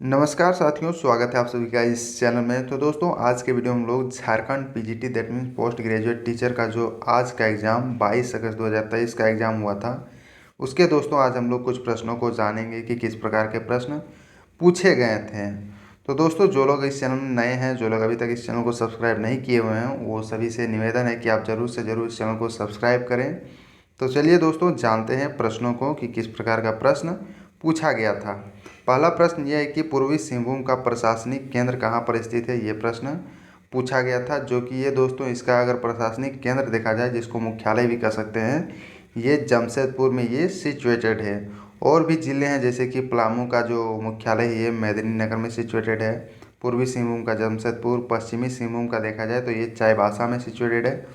नमस्कार साथियों, स्वागत है आप सभी का इस चैनल में। तो दोस्तों, आज के वीडियो में हम लोग Jharkhand PGT that means post graduate teacher का जो आज का एग्ज़ाम 22 अगस्त 2023 का एग्ज़ाम हुआ था, उसके दोस्तों आज हम लोग कुछ प्रश्नों को जानेंगे कि किस प्रकार के प्रश्न पूछे गए थे। तो दोस्तों, जो लोग इस चैनल में नए हैं, जो लोग अभी तक इस चैनल को सब्सक्राइब नहीं किए हुए हैं, वो सभी से निवेदन है कि आप ज़रूर से ज़रूर इस चैनल को सब्सक्राइब करें। तो चलिए दोस्तों, जानते हैं प्रश्नों को कि किस प्रकार का प्रश्न पूछा गया था। पहला प्रश्न यह है कि पूर्वी सिंहभूम का प्रशासनिक केंद्र कहाँ पर स्थित है, ये प्रश्न पूछा गया था। जो कि ये दोस्तों, इसका अगर प्रशासनिक केंद्र देखा जाए, जिसको मुख्यालय भी कह सकते हैं, ये जमशेदपुर में ये सिचुएटेड है। और भी ज़िले हैं, जैसे कि पलामू का जो मुख्यालय है ये मेदिनीनगर में सिचुएटेड है। पूर्वी सिंहभूम का जमशेदपुर, पश्चिमी सिंहभूम का देखा जाए तो ये चाईबासा में सिचुएटेड है।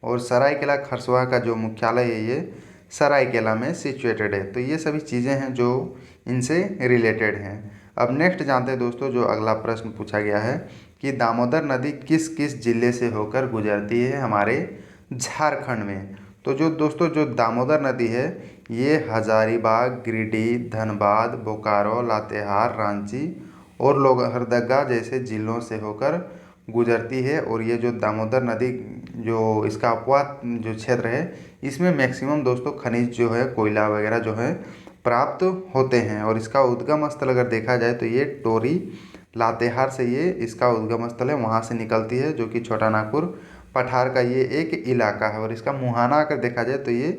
और सरायकेला खरसुआ का जो मुख्यालय है ये सरायकेला में सिचुएटेड है। तो ये सभी चीज़ें हैं जो इनसे रिलेटेड हैं। अब नेक्स्ट जानते हैं दोस्तों, जो अगला प्रश्न पूछा गया है कि दामोदर नदी किस किस जिले से होकर गुजरती है हमारे झारखंड में। तो जो दोस्तों, जो दामोदर नदी है ये हजारीबाग, गिरिडीह, धनबाद, बोकारो, लातेहार, रांची और लोहरदगा जैसे जिलों से होकर गुजरती है। और ये जो दामोदर नदी जो इसका अपवाद जो क्षेत्र है, इसमें मैक्सिमम दोस्तों खनिज जो है, कोयला वगैरह जो है प्राप्त होते हैं। और इसका उद्गम स्थल अगर देखा जाए तो ये टोरी लातेहार से ये इसका उद्गम स्थल है, वहाँ से निकलती है, जो कि छोटा नागपुर पठार का ये एक इलाका है। और इसका मुहाना अगर देखा जाए तो ये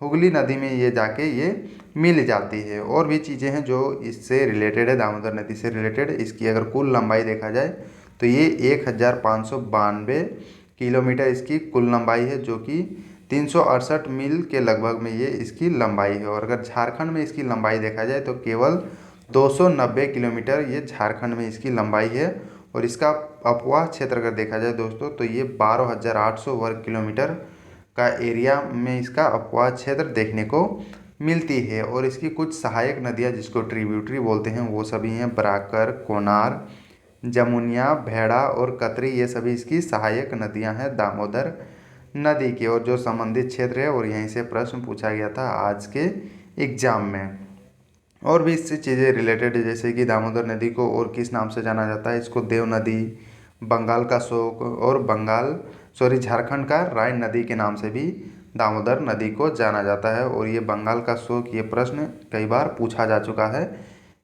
हुगली नदी में ये जाके ये मिल जाती है। और भी चीज़ें हैं जो इससे रिलेटेड है, दामोदर नदी से रिलेटेड। इसकी अगर कुल लंबाई देखा जाए तो ये 1592 किलोमीटर इसकी कुल लंबाई है, जो कि 368 मील के लगभग में ये इसकी लंबाई है। और अगर झारखंड में इसकी लंबाई देखा जाए तो केवल 290 किलोमीटर ये झारखंड में इसकी लंबाई है। और इसका अपवाह क्षेत्र अगर देखा जाए दोस्तों तो ये 12,800 वर्ग किलोमीटर का एरिया में इसका अपवाह क्षेत्र देखने को मिलती है। और इसकी कुछ सहायक नदियाँ, जिसको ट्रिब्यूटरी बोलते हैं, वो सभी हैं बराकर, कोनार, जमुनिया, भेड़ा और कतरी। ये सभी इसकी सहायक नदियां हैं दामोदर नदी की। और जो संबंधित क्षेत्र है, और यहीं से प्रश्न पूछा गया था आज के एग्जाम में। और भी इससे चीज़ें रिलेटेड है, जैसे कि दामोदर नदी को और किस नाम से जाना जाता है। इसको देव नदी, बंगाल का शोक और झारखंड का राय नदी के नाम से भी दामोदर नदी को जाना जाता है। और ये बंगाल का शोक, ये प्रश्न कई बार पूछा जा चुका है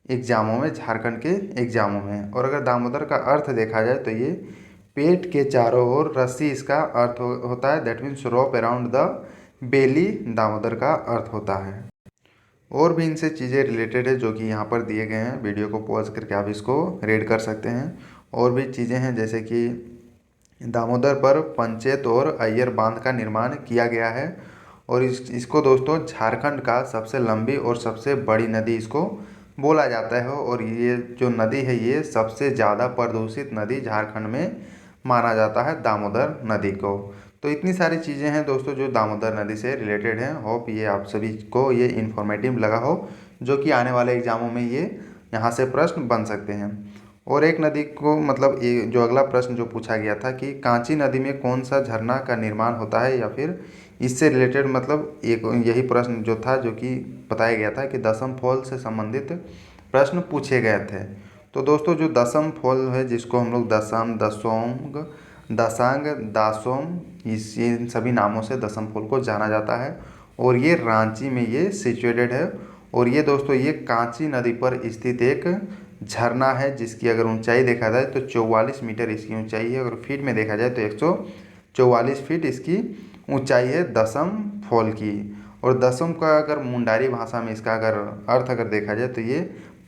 एग्जामों में, झारखंड के एग्जामों में। और अगर दामोदर का अर्थ देखा जाए तो ये पेट के चारों ओर रस्सी इसका अर्थ होता है, that means rope around the belly Damodar का अर्थ होता है। और भी इनसे चीज़ें रिलेटेड है जो कि यहाँ पर दिए गए हैं, वीडियो को पॉज करके आप इसको रीड कर सकते हैं। और भी चीज़ें हैं, जैसे कि दामोदर पर पंचेत और अय्यर बांध का निर्माण किया गया है। और इसको दोस्तों झारखंड का सबसे लंबी और सबसे बड़ी नदी इसको बोला जाता है। और ये जो नदी है ये सबसे ज़्यादा प्रदूषित नदी झारखंड में माना जाता है दामोदर नदी को। तो इतनी सारी चीज़ें हैं दोस्तों जो दामोदर नदी से रिलेटेड हैं। होप ये आप सभी को ये इन्फॉर्मेटिव लगा हो, जो कि आने वाले एग्जामों में ये यहाँ से प्रश्न बन सकते हैं। और एक नदी को मतलब ये जो अगला प्रश्न जो पूछा गया था कि कांची नदी में कौन सा झरना का निर्माण होता है, या फिर इससे रिलेटेड मतलब एक यही प्रश्न जो था, जो कि बताया गया था कि दसम फॉल से संबंधित प्रश्न पूछे गए थे। तो दोस्तों, जो दसम फॉल है, जिसको हम लोग दसम, दसोंग, दसांग, दासोम, इन सभी नामों से दसम फॉल को जाना जाता है। और ये रांची में ये सिचुएटेड है। और ये दोस्तों, ये कांची नदी पर स्थित एक झरना है, जिसकी अगर ऊंचाई देखा जाए तो 44 मीटर इसकी ऊंचाई है। अगर फीट में देखा जाए तो 144 फीट इसकी ऊंचाई है दसम फॉल की। और दसम का अगर मुंडारी भाषा में इसका अगर अर्थ अगर देखा जाए तो ये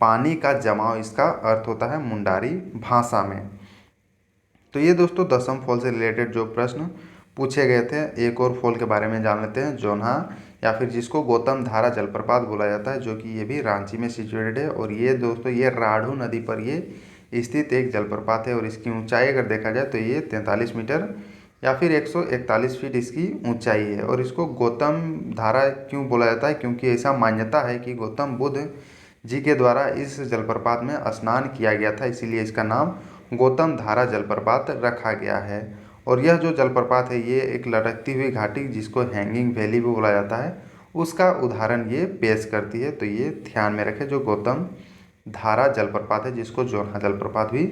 पानी का जमाव इसका अर्थ होता है मुंडारी भाषा में। तो ये दोस्तों दसम फॉल से रिलेटेड जो प्रश्न पूछे गए थे। एक और फॉल के बारे में जान लेते हैं, जोन्हा, या फिर जिसको गौतम धारा जलप्रपात बोला जाता है, जो कि ये भी रांची में सिचुएटेड है। और ये दोस्तों, ये राढ़ू नदी पर ये स्थित एक जलप्रपात है। और इसकी ऊंचाई अगर देखा जाए तो ये 43 मीटर या फिर 141 फीट इसकी ऊंचाई है। और इसको गौतम धारा क्यों बोला जाता है, क्योंकि ऐसा मान्यता है कि गौतम बुद्ध जी के द्वारा इस जलप्रपात में स्नान किया गया था, इसीलिए इसका नाम गौतम धारा जलप्रपात रखा गया है। और यह जो जलप्रपात है ये एक लटकती हुई घाटी, जिसको हैंगिंग वैली भी बोला जाता है, उसका उदाहरण ये पेश करती है। तो ये ध्यान में रखें, जो गौतम धारा जलप्रपात है, जिसको जोरहा जलप्रपात भी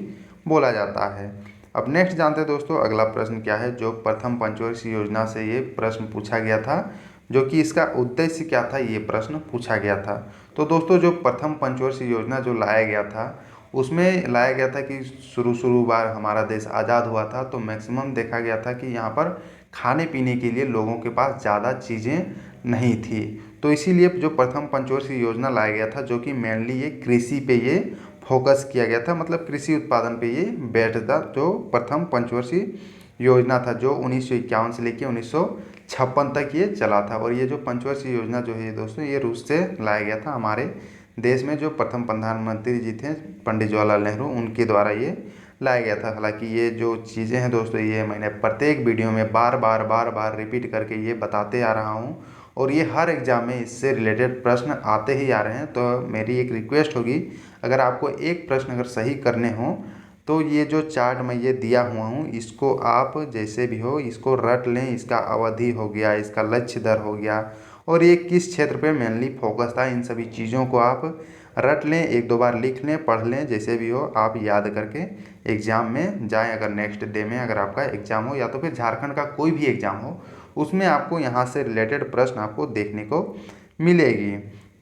बोला जाता है। अब नेक्स्ट जानते हैं दोस्तों अगला प्रश्न क्या है, जो प्रथम पंचवर्षीय योजना से ये प्रश्न पूछा गया था, जो कि इसका उद्देश्य क्या था, ये प्रश्न पूछा गया था। तो दोस्तों जो प्रथम पंचवर्षीय योजना जो लाया गया था, उसमें लाया गया था कि शुरू बार हमारा देश आज़ाद हुआ था, तो मैक्सिमम देखा गया था कि यहाँ पर खाने पीने के लिए लोगों के पास ज़्यादा चीज़ें नहीं थी। तो इसीलिए जो प्रथम पंचवर्षीय योजना लाया गया था, जो कि मेनली ये कृषि पे ये फोकस किया गया था, मतलब कृषि उत्पादन पे ये बेस्ड था, जो प्रथम पंचवर्षीय योजना था, जो 1951 से लेकर 1956 तक ये चला था। और ये जो पंचवर्षीय योजना जो है दोस्तों, ये रूस से लाया गया था। हमारे देश में जो प्रथम प्रधानमंत्री जी थे पंडित जवाहरलाल नेहरू, उनके द्वारा ये लाया गया था। हालांकि ये जो चीज़ें हैं दोस्तों, ये मैंने प्रत्येक वीडियो में बार बार रिपीट करके ये बताते आ रहा हूँ, और ये हर एग्ज़ाम में इससे रिलेटेड प्रश्न आते ही आ रहे हैं। तो मेरी एक रिक्वेस्ट होगी, अगर आपको एक प्रश्न अगर सही करने हों, तो ये जो चार्ट मैं ये दिया हुआ हूँ, इसको आप जैसे भी हो इसको रट लें। इसका अवधि हो गया, इसका लक्ष्य दर हो गया, और ये किस क्षेत्र पे मेनली फोकस था, इन सभी चीज़ों को आप रट लें, एक दो बार लिख लें, पढ़ लें, जैसे भी हो आप याद करके एग्ज़ाम में जाएं। अगर नेक्स्ट डे में अगर आपका एग्ज़ाम हो, या तो फिर झारखंड का कोई भी एग्ज़ाम हो, उसमें आपको यहाँ से रिलेटेड प्रश्न आपको देखने को मिलेगी।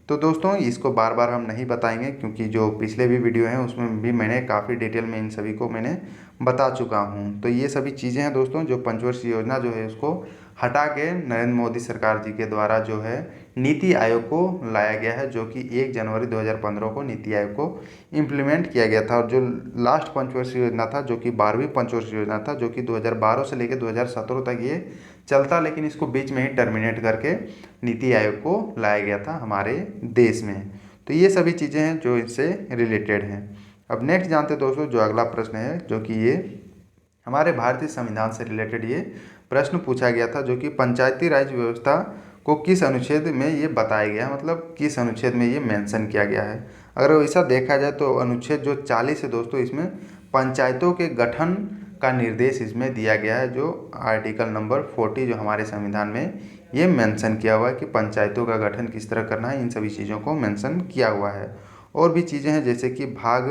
तो दोस्तों इसको बार बार हम नहीं बताएंगे, क्योंकि जो पिछले भी वीडियो हैं उसमें भी मैंने काफ़ी डिटेल में इन सभी को मैंने बता चुका हूँ। तो ये सभी चीज़ें हैं दोस्तों, जो पंचवर्षीय योजना जो है उसको हटा के नरेंद्र मोदी सरकार जी के द्वारा जो है नीति आयोग को लाया गया है, जो कि 1 जनवरी 2015 को नीति आयोग को इम्प्लीमेंट किया गया था। और जो लास्ट पंचवर्षीय योजना था, जो कि 12वीं पंचवर्षीय योजना था, जो कि 2012 से लेकर 2017 तक ये चलता, लेकिन इसको बीच में ही टर्मिनेट करके नीति आयोग को लाया गया था हमारे देश में। तो ये सभी चीज़ें हैं जो इससे रिलेटेड हैं। अब नेक्स्ट जानते हैं दोस्तों जो अगला प्रश्न है, जो कि ये हमारे भारतीय संविधान से रिलेटेड ये प्रश्न पूछा गया था, जो कि पंचायती राज व्यवस्था को किस अनुच्छेद में ये बताया गया है, मतलब किस अनुच्छेद में ये मेंशन किया गया है। अगर ऐसा देखा जाए तो अनुच्छेद जो 40 है दोस्तों, इसमें पंचायतों के गठन का निर्देश इसमें दिया गया है। जो आर्टिकल नंबर 40 जो हमारे संविधान में ये मेंशन किया हुआ है कि पंचायतों का गठन किस तरह करना है, इन सभी चीज़ों को मेंशन किया हुआ है। और भी चीज़ें हैं, जैसे कि भाग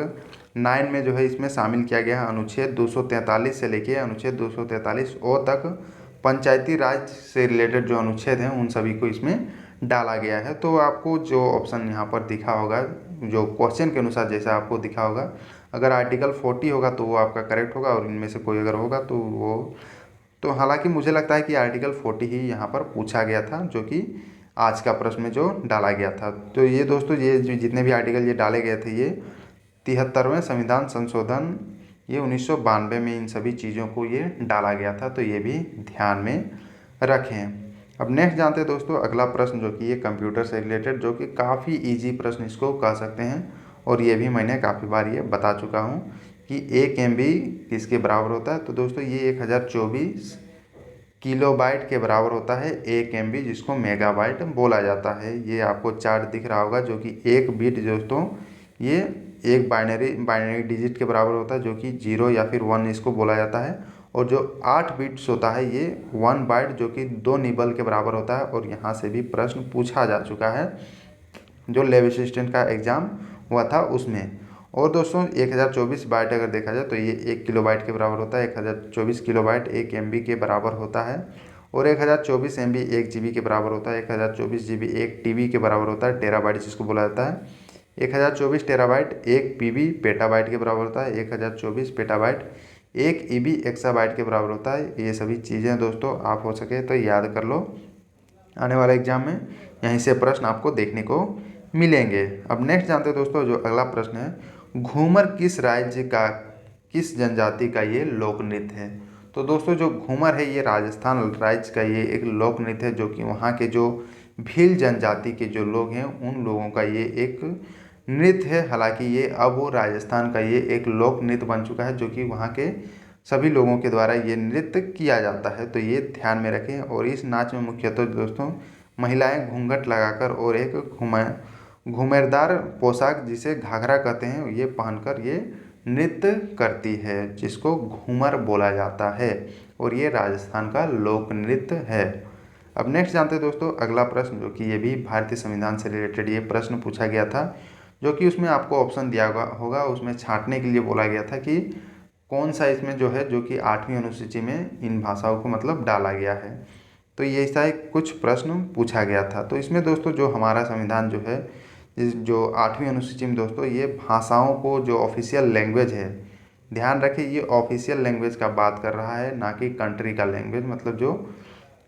9 में जो है इसमें शामिल किया गया है अनुच्छेद 243 से लेके अनुच्छेद 243 ओ तक पंचायती राज से रिलेटेड जो अनुच्छेद हैं उन सभी को इसमें डाला गया है। तो आपको जो ऑप्शन यहाँ पर दिखा होगा, जो क्वेश्चन के अनुसार जैसा आपको दिखा होगा, अगर आर्टिकल 40 होगा तो वो आपका करेक्ट होगा, और इनमें से कोई अगर होगा तो वो, तो हालांकि मुझे लगता है कि आर्टिकल 40 ही यहाँ पर पूछा गया था, जो कि आज का प्रश्न में जो डाला गया था। तो ये दोस्तों ये जितने भी आर्टिकल ये डाले गए थे, ये 73वें संविधान संशोधन ये 1992 में इन सभी चीज़ों को ये डाला गया था। तो ये भी ध्यान में रखें। अब नेक्स्ट जानते हैं दोस्तों अगला प्रश्न, जो कि ये कंप्यूटर से रिलेटेड, जो कि काफ़ी इजी प्रश्न इसको कह सकते हैं, और ये भी मैंने काफ़ी बार ये बता चुका हूँ कि 1 MB किसके बराबर होता है। तो दोस्तों ये 1024 किलोबाइट के बराबर होता है 1 MB, जिसको मेगाबाइट बोला जाता है। ये आपको चार्ट दिख रहा होगा, जो कि एक बिट दोस्तों ये एक बाइनरी डिजिट के बराबर होता है, जो कि 0 या फिर 1 इसको बोला जाता है। और जो 8 बिट्स होता है ये 1 बाइट, जो कि 2 निबल के बराबर होता है। और यहाँ से भी प्रश्न पूछा जा चुका है, जो लेव असिस्टेंट का एग्ज़ाम हुआ था उसमें। और दोस्तों 1024 बाइट अगर देखा जाए तो ये 1 किलोबाइट के बराबर होता है। 1024 किलोबाइट 1 MB के बराबर होता है। और 1024 MB 1 GB के बराबर होता है। 1024 GB 1 TB के बराबर होता है, टेराबाइट जिसको बोला जाता है। 1024 टेराबाइट 1 PB पेटाबाइट के बराबर होता है। 1024 पेटाबाइट 1 EB एक्साबाइट के बराबर होता है। ये सभी चीज़ें दोस्तों आप हो सके तो याद कर लो, आने वाले एग्जाम में यहीं से प्रश्न आपको देखने को मिलेंगे। अब नेक्स्ट जानते हैं दोस्तों जो अगला प्रश्न है, घूमर किस राज्य का, किस जनजाति का ये लोक नृत्य है। तो दोस्तों जो घूमर है ये राजस्थान राज्य का ये एक लोक नृत्य है, जो कि वहाँ के जो भील जनजाति के जो लोग हैं उन लोगों का ये एक नृत्य है। हालांकि ये अब वो राजस्थान का ये एक लोक नृत्य बन चुका है, जो कि वहाँ के सभी लोगों के द्वारा ये नृत्य किया जाता है। तो ये ध्यान में रखें। और इस नाच में मुख्यतः दोस्तों महिलाएं घूंघट लगाकर और एक घुमेरदार पोशाक जिसे घाघरा कहते हैं ये पहनकर ये नृत्य करती है, जिसको घूमर बोला जाता है। और ये राजस्थान का लोक नृत्य है। अब नेक्स्ट जानते हैं दोस्तों अगला प्रश्न, जो कि ये भी भारतीय संविधान से रिलेटेड ये प्रश्न पूछा गया था, जो कि उसमें आपको ऑप्शन दिया होगा, उसमें छांटने के लिए बोला गया था कि कौन सा इसमें जो है, जो कि 8वीं अनुसूची में इन भाषाओं को मतलब डाला गया है। तो ये ऐसा एक कुछ प्रश्न पूछा गया था। तो इसमें दोस्तों जो हमारा संविधान जो है, जो 8वीं अनुसूची में दोस्तों ये भाषाओं को जो ऑफिशियल लैंग्वेज है, ध्यान रखें ये ऑफिशियल लैंग्वेज का बात कर रहा है, ना कि कंट्री का लैंग्वेज। मतलब जो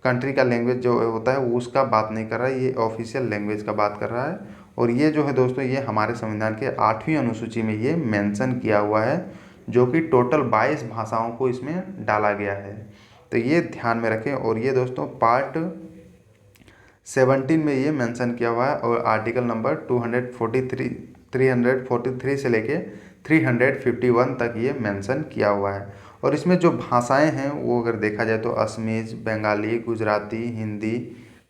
कंट्री का लैंग्वेज जो होता है वो उसका बात नहीं कर रहा है, ये ऑफिशियल लैंग्वेज का बात कर रहा है। और ये जो है दोस्तों ये हमारे संविधान के 8वीं अनुसूची में ये मेंशन किया हुआ है, जो कि टोटल 22 भाषाओं को इसमें डाला गया है। तो ये ध्यान में रखें। और ये दोस्तों पार्ट 17 में ये मेंशन किया हुआ है, और आर्टिकल नंबर 343 से लेके 351 तक ये मेंशन किया हुआ है। और इसमें जो भाषाएं हैं वो अगर देखा जाए तो असमीज, बंगाली, गुजराती, हिंदी,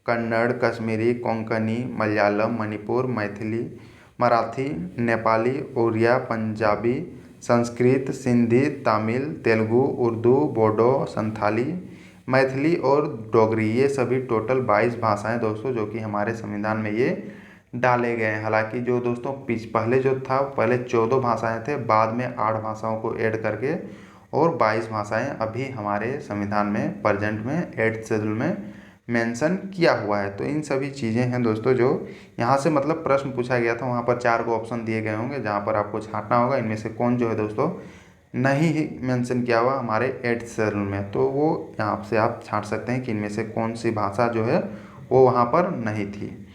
कन्नड़, कश्मीरी, कोंकणी, मलयालम, मणिपुर, मैथिली, मराठी, नेपाली, उड़िया, पंजाबी, संस्कृत, सिंधी, तमिल, तेलुगु, उर्दू, बोडो, संथाली, मैथिली और डोगरी, ये सभी टोटल 22 भाषाएं दोस्तों जो कि हमारे संविधान में ये डाले गए हैं। हालांकि जो दोस्तों पहले जो था, पहले 14 भाषाएं थे, बाद में 8 भाषाओं को ऐड करके और 22 भाषाएं अभी हमारे संविधान में प्रेजेंट में 8th शेड्यूल में मेंशन किया हुआ है। तो इन सभी चीज़ें हैं दोस्तों जो यहाँ से मतलब प्रश्न पूछा गया था। वहाँ पर 4 को ऑप्शन दिए गए होंगे जहाँ पर आपको छांटना होगा इनमें से कौन जो है दोस्तों नहीं ही मेंशन किया हुआ हमारे 8th शेड्यूल में। तो वो यहाँ से आप छांट सकते हैं कि इनमें से कौन सी भाषा जो है वो वहाँ पर नहीं थी।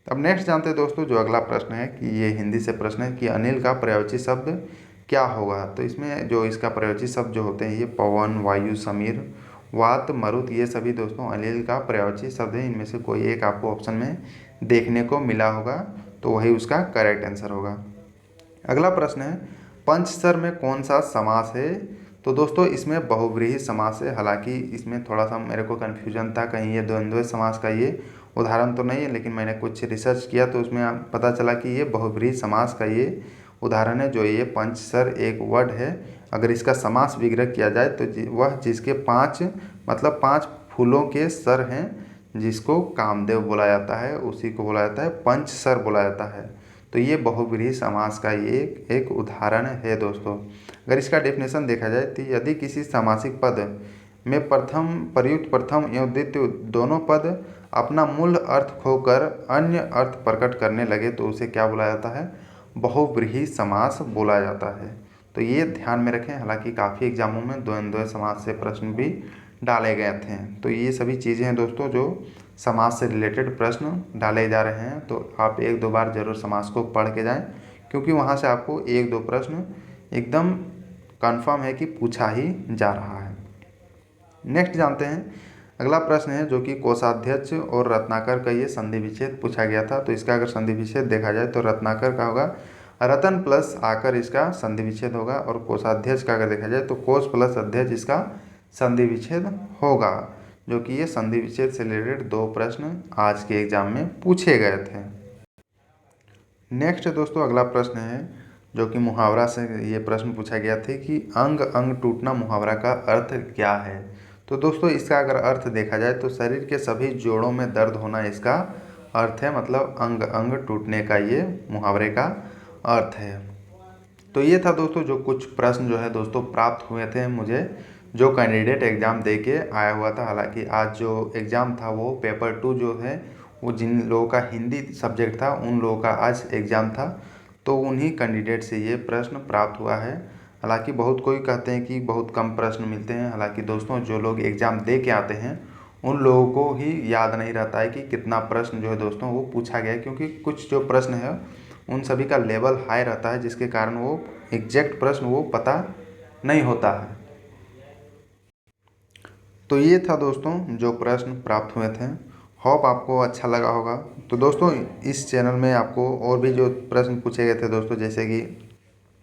अब नेक्स्ट जानते हैं दोस्तों, जो अगला प्रश्न है कि ये हिंदी से प्रश्न है कि अनिल का प्रयोज्य शब्द क्या होगा। तो इसमें जो इसका प्रयोज्य शब्द जो होते हैं ये पवन, वायु, समीर, वात, मरुत, ये सभी दोस्तों अनिल का प्रयोज्य शब्द है। इनमें से कोई एक आपको ऑप्शन में देखने को मिला होगा, तो वही उसका करेक्ट आंसर होगा। अगला प्रश्न है पंचसर में कौन सा समास है। तो दोस्तों इसमें बहुव्रीहि समास है। हालांकि इसमें थोड़ा सा मेरे को कन्फ्यूजन था, कहीं ये द्वंद्व समास का ये उदाहरण तो नहीं है, लेकिन मैंने कुछ रिसर्च किया तो उसमें पता चला कि ये बहुव्रीहि समास का ये उदाहरण है। जो ये पंचसर एक वर्ड है, अगर इसका समास विग्रह किया जाए तो वह जिसके 5 मतलब 5 फूलों के सर हैं, जिसको कामदेव बोला जाता है, उसी को बोला जाता है पंचसर बोला जाता है। तो ये बहुव्रीहि समास का ये एक उदाहरण है दोस्तों। अगर इसका डेफिनेशन देखा जाए तो यदि किसी सामासिक पद में प्रथम, प्रयुक्त प्रथम एवं द्वितीय दोनों पद अपना मूल अर्थ खोकर अन्य अर्थ प्रकट करने लगे तो उसे क्या बोला जाता है, बहुव्रीहि समास बोला जाता है। तो ये ध्यान में रखें। हालांकि काफ़ी एग्जामों में द्वंद्व समास से प्रश्न भी डाले गए थे। तो ये सभी चीज़ें हैं दोस्तों जो समास से रिलेटेड प्रश्न डाले जा रहे हैं। तो आप 1-2 बार जरूर समास को पढ़ के जाएं, क्योंकि वहाँ से आपको 1-2 प्रश्न एकदम कंफर्म है कि पूछा ही जा रहा है। नेक्स्ट जानते हैं, अगला प्रश्न है जो कि कोषाध्यक्ष और रत्नाकर का ये संधि विच्छेद पूछा गया था। तो इसका अगर संधि विच्छेद देखा जाए तो रत्नाकर का होगा रतन प्लस आकर इसका संधि विच्छेद होगा, और कोषाध्यक्ष का अगर देखा जाए तो कोष प्लस अध्यक्ष इसका संधि विच्छेद होगा। जो कि ये संधि विच्छेद से रिलेटेड 2 प्रश्न आज के एग्जाम में पूछे गए थे। नेक्स्ट दोस्तों अगला प्रश्न है जो कि मुहावरा से ये प्रश्न पूछा गया था कि अंग अंग टूटना मुहावरा का अर्थ क्या है। तो दोस्तों इसका अगर अर्थ देखा जाए तो शरीर के सभी जोड़ों में दर्द होना इसका अर्थ है। मतलब अंग अंग टूटने का ये मुहावरे का अर्थ है। तो ये था दोस्तों जो कुछ प्रश्न जो है दोस्तों प्राप्त हुए थे मुझे, जो कैंडिडेट एग्ज़ाम दे के आया हुआ था। हालांकि आज जो एग्ज़ाम था वो पेपर 2 जो है, वो जिन लोगों का हिंदी सब्जेक्ट था उन लोगों का आज एग्ज़ाम था। तो उन्हीं कैंडिडेट से ये प्रश्न प्राप्त हुआ है। हालांकि बहुत कोई कहते हैं कि बहुत कम प्रश्न मिलते हैं। हालांकि दोस्तों जो लोग एग्ज़ाम दे के आते हैं उन लोगों को ही याद नहीं रहता है कि कितना प्रश्न जो है दोस्तों वो पूछा गया है, क्योंकि कुछ जो प्रश्न है उन सभी का लेवल हाई रहता है, जिसके कारण वो एग्जैक्ट प्रश्न वो पता नहीं होता है। तो ये था दोस्तों जो प्रश्न प्राप्त हुए थे। होप आपको अच्छा लगा होगा। तो दोस्तों इस चैनल में आपको और भी जो प्रश्न पूछे गए थे दोस्तों, जैसे कि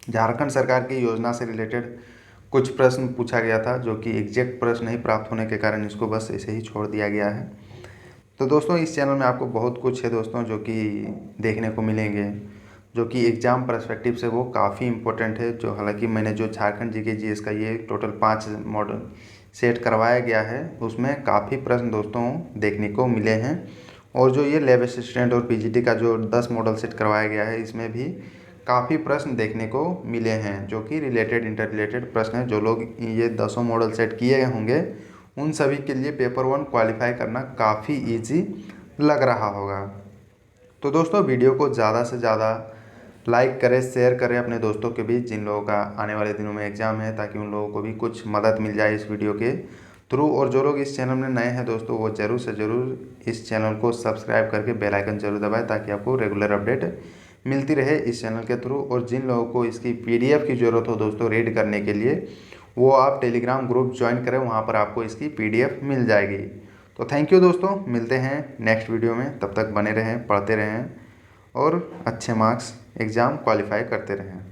झारखंड सरकार की योजना से रिलेटेड कुछ प्रश्न पूछा गया था, जो कि एग्जैक्ट प्रश्न नहीं प्राप्त होने के कारण इसको बस ऐसे ही छोड़ दिया गया है। तो दोस्तों इस चैनल में आपको बहुत कुछ है दोस्तों जो कि देखने को मिलेंगे, जो कि एग्ज़ाम पर्सपेक्टिव से वो काफ़ी इम्पोर्टेंट है। जो हालांकि मैंने जो झारखंड जीके जीएस का ये टोटल 5 मॉडल सेट करवाया गया है, उसमें काफ़ी प्रश्न दोस्तों देखने को मिले हैं, और जो ये लैब असिस्टेंट और पीजीटी का जो 10 मॉडल सेट करवाया गया है, इसमें भी काफ़ी प्रश्न देखने को मिले हैं जो कि रिलेटेड इंटर रिलेटेड प्रश्न हैं। जो लोग ये 10 मॉडल सेट किए होंगे उन सभी के लिए पेपर 1 क्वालिफाई करना काफ़ी ईजी लग रहा होगा। तो दोस्तों वीडियो को ज़्यादा से ज़्यादा लाइक करें, शेयर करें अपने दोस्तों के बीच जिन लोगों का आने वाले दिनों में एग्ज़ाम है, ताकि उन लोगों को भी कुछ मदद मिल जाए इस वीडियो के थ्रू। और जो लोग इस चैनल में नए हैं दोस्तों, वो ज़रूर से ज़रूर इस चैनल को सब्सक्राइब करके बेल आइकन जरूर दबाएं, ताकि आपको रेगुलर अपडेट मिलती रहे इस चैनल के थ्रू। और जिन लोगों को इसकी PDF की ज़रूरत हो दोस्तों रीड करने के लिए, वो आप टेलीग्राम ग्रुप ज्वाइन करें, वहाँ पर आपको इसकी PDF मिल जाएगी। तो थैंक यू दोस्तों, मिलते हैं नेक्स्ट वीडियो में। तब तक बने रहें, पढ़ते रहें और अच्छे मार्क्स एग्ज़ाम क्वालिफाई करते रहें।